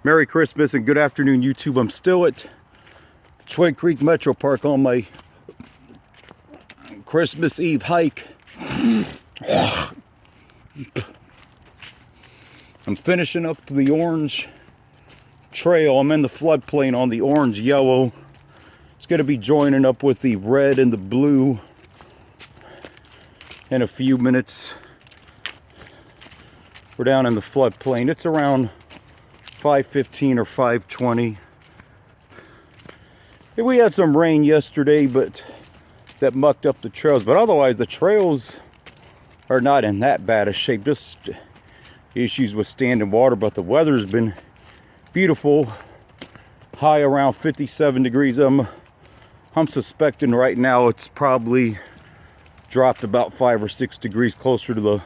Merry Christmas and good afternoon, YouTube. I'm still at Twig Creek MetroPark on my Christmas Eve hike. I'm finishing up the orange trail. I'm in the floodplain on the orange yellow. It's going to be joining up with the red and the blue in a few minutes. We're down in the floodplain. It's around 5:15 or 5:20. We had some rain yesterday, but that mucked up the trails. But otherwise, the trails are not in that bad a shape. Just issues with standing water, but the weather's been beautiful. High around 57 degrees. I'm suspecting right now it's probably dropped about 5 or 6 degrees closer to the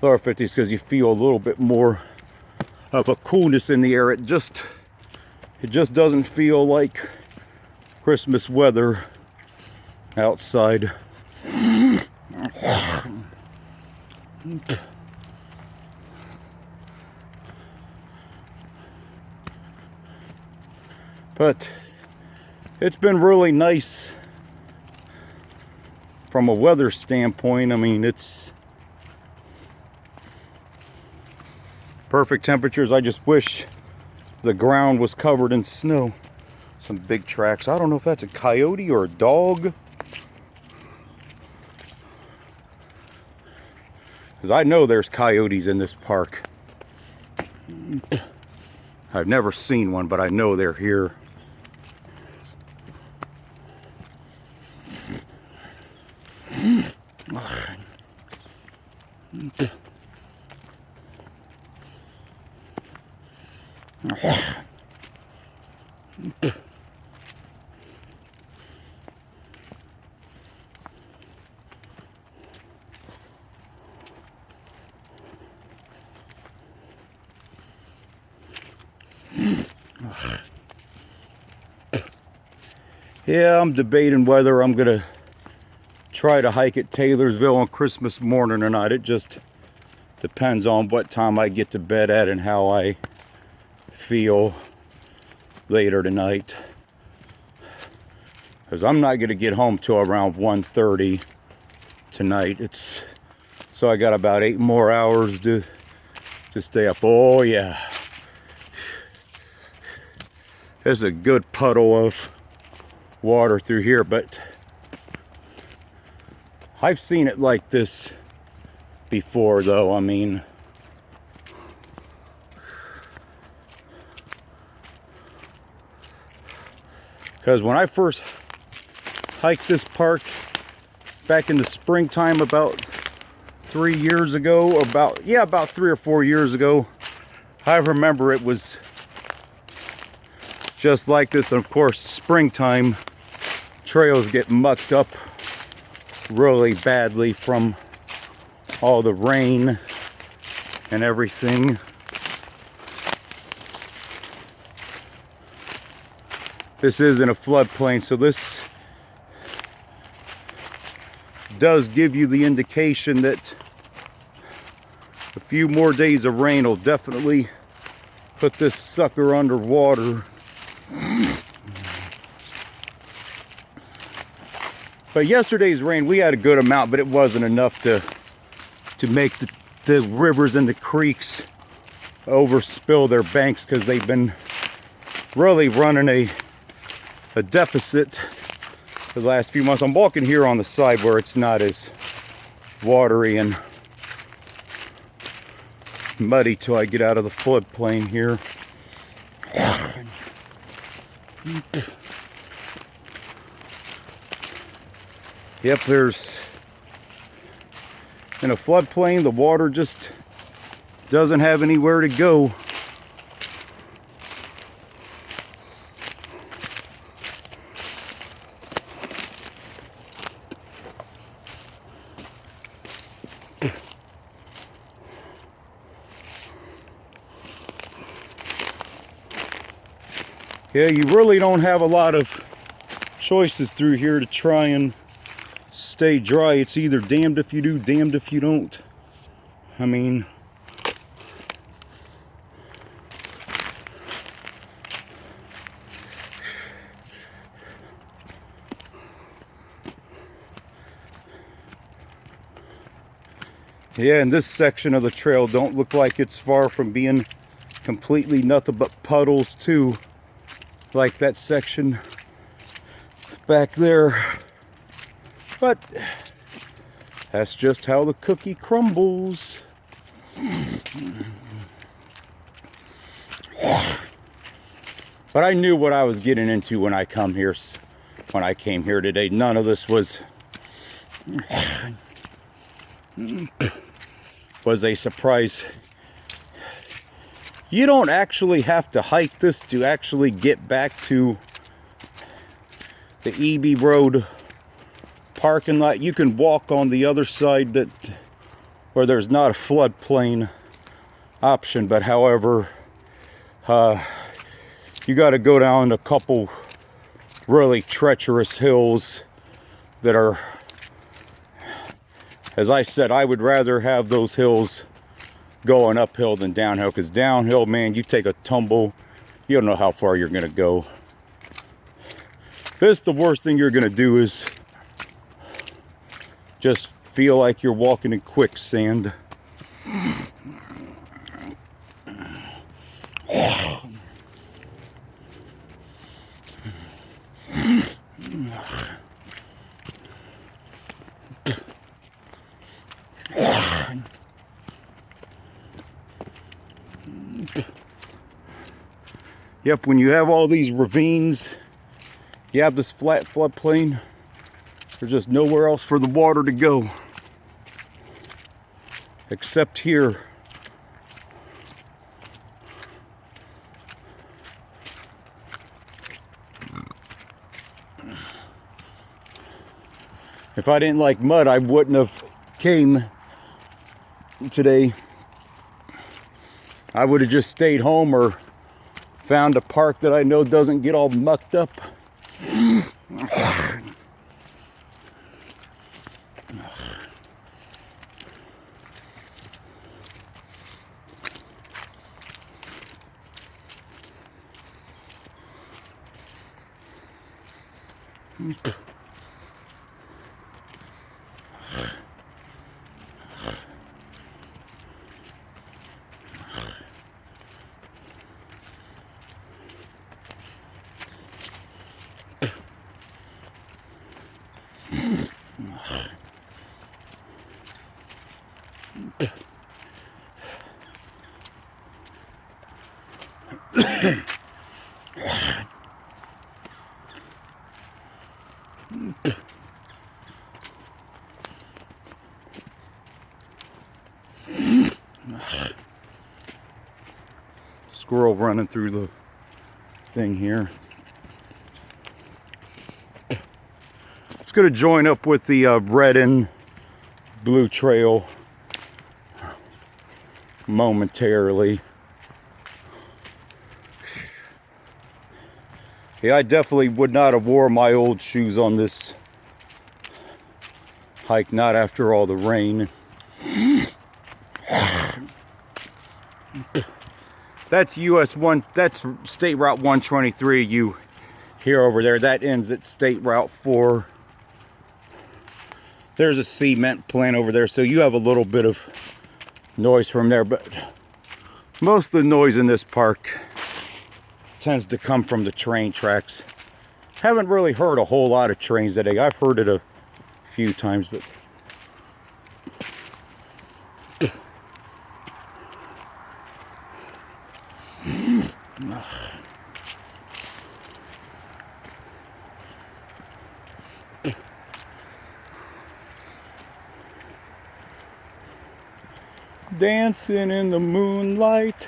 lower 50s because you feel a little bit more of a coolness in the air. It just doesn't feel like Christmas weather outside. But it's been really nice from a weather standpoint. I mean, it's perfect temperatures. I just wish the ground was covered in snow. Some big tracks. I don't know if that's a coyote or a dog, because I know there's coyotes in this park. I've never seen one, but I know they're here. Yeah, I'm debating whether I'm gonna try to hike at Taylorsville on Christmas morning or not. It just depends on what time I get to bed at and how I feel later tonight, because I'm not gonna get home till around 1:30 tonight. So I got about 8 more hours to stay up. Oh yeah, there's a good puddle of water through here, but I've seen it like this before though. I mean, because when I first hiked this park back in the springtime about 3 years ago, about 3 or 4 years ago, I remember it was just like this. And of course, springtime trails get mucked up really badly from all the rain and everything. This isn't a floodplain, so this does give you the indication that a few more days of rain will definitely put this sucker underwater. But yesterday's rain, we had a good amount, but it wasn't enough to make the rivers and the creeks overspill their banks, because they've been really running a deficit for the last few months. I'm walking here on the side where it's not as watery and muddy till I get out of the floodplain here. Yep, there's, in a floodplain, the water just doesn't have anywhere to go. Yeah, you really don't have a lot of choices through here to try and stay dry. It's either damned if you do, damned if you don't. I mean, Yeah, and this section of the trail don't look like it's far from being completely nothing but puddles too, like that section back there. But that's just how the cookie crumbles. But I knew what I was getting into when I came here today. None of this was a surprise. You don't actually have to hike this to actually get back to the EB Road parking lot. You can walk on the other side where there's not a floodplain option, but however, you got to go down a couple really treacherous hills that are, as I said, I would rather have those hills going uphill than downhill, because downhill, man, you take a tumble, you don't know how far you're going to go. This, the worst thing you're going to do is just feel like you're walking in quicksand. Yep, when you have all these ravines, you have this flat floodplain, there's just nowhere else for the water to go except here. If I didn't like mud, I wouldn't have came today. I would have just stayed home or found a park that I know doesn't get all mucked up. Squirrel running through the thing here. It's going to join up with the red and blue trail momentarily. Yeah, I definitely would not have wore my old shoes on this hike, not after all the rain. That's that's State Route 123 you hear over there. That ends at State Route 4. There's a cement plant over there, so you have a little bit of noise from there, but most of the noise in this park tends to come from the train tracks. Haven't really heard a whole lot of trains today. I've heard it a few times, but dancing in the moonlight,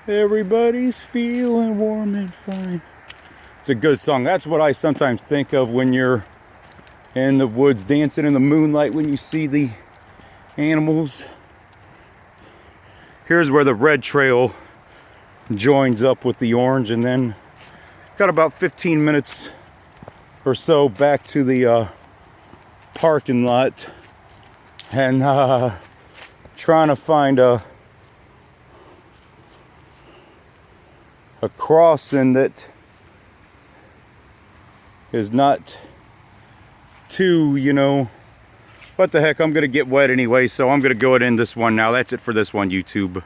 everybody's feeling warm and fine. It's a good song. That's what I sometimes think of when you're in the woods dancing in the moonlight, when you see the animals. Here's where the red trail joins up with the orange, and then got about 15 minutes or so back to the parking lot, and trying to find a crossing that is not too, What the heck, I'm gonna get wet anyway, so I'm gonna go ahead and end this one now. That's it for this one, YouTube.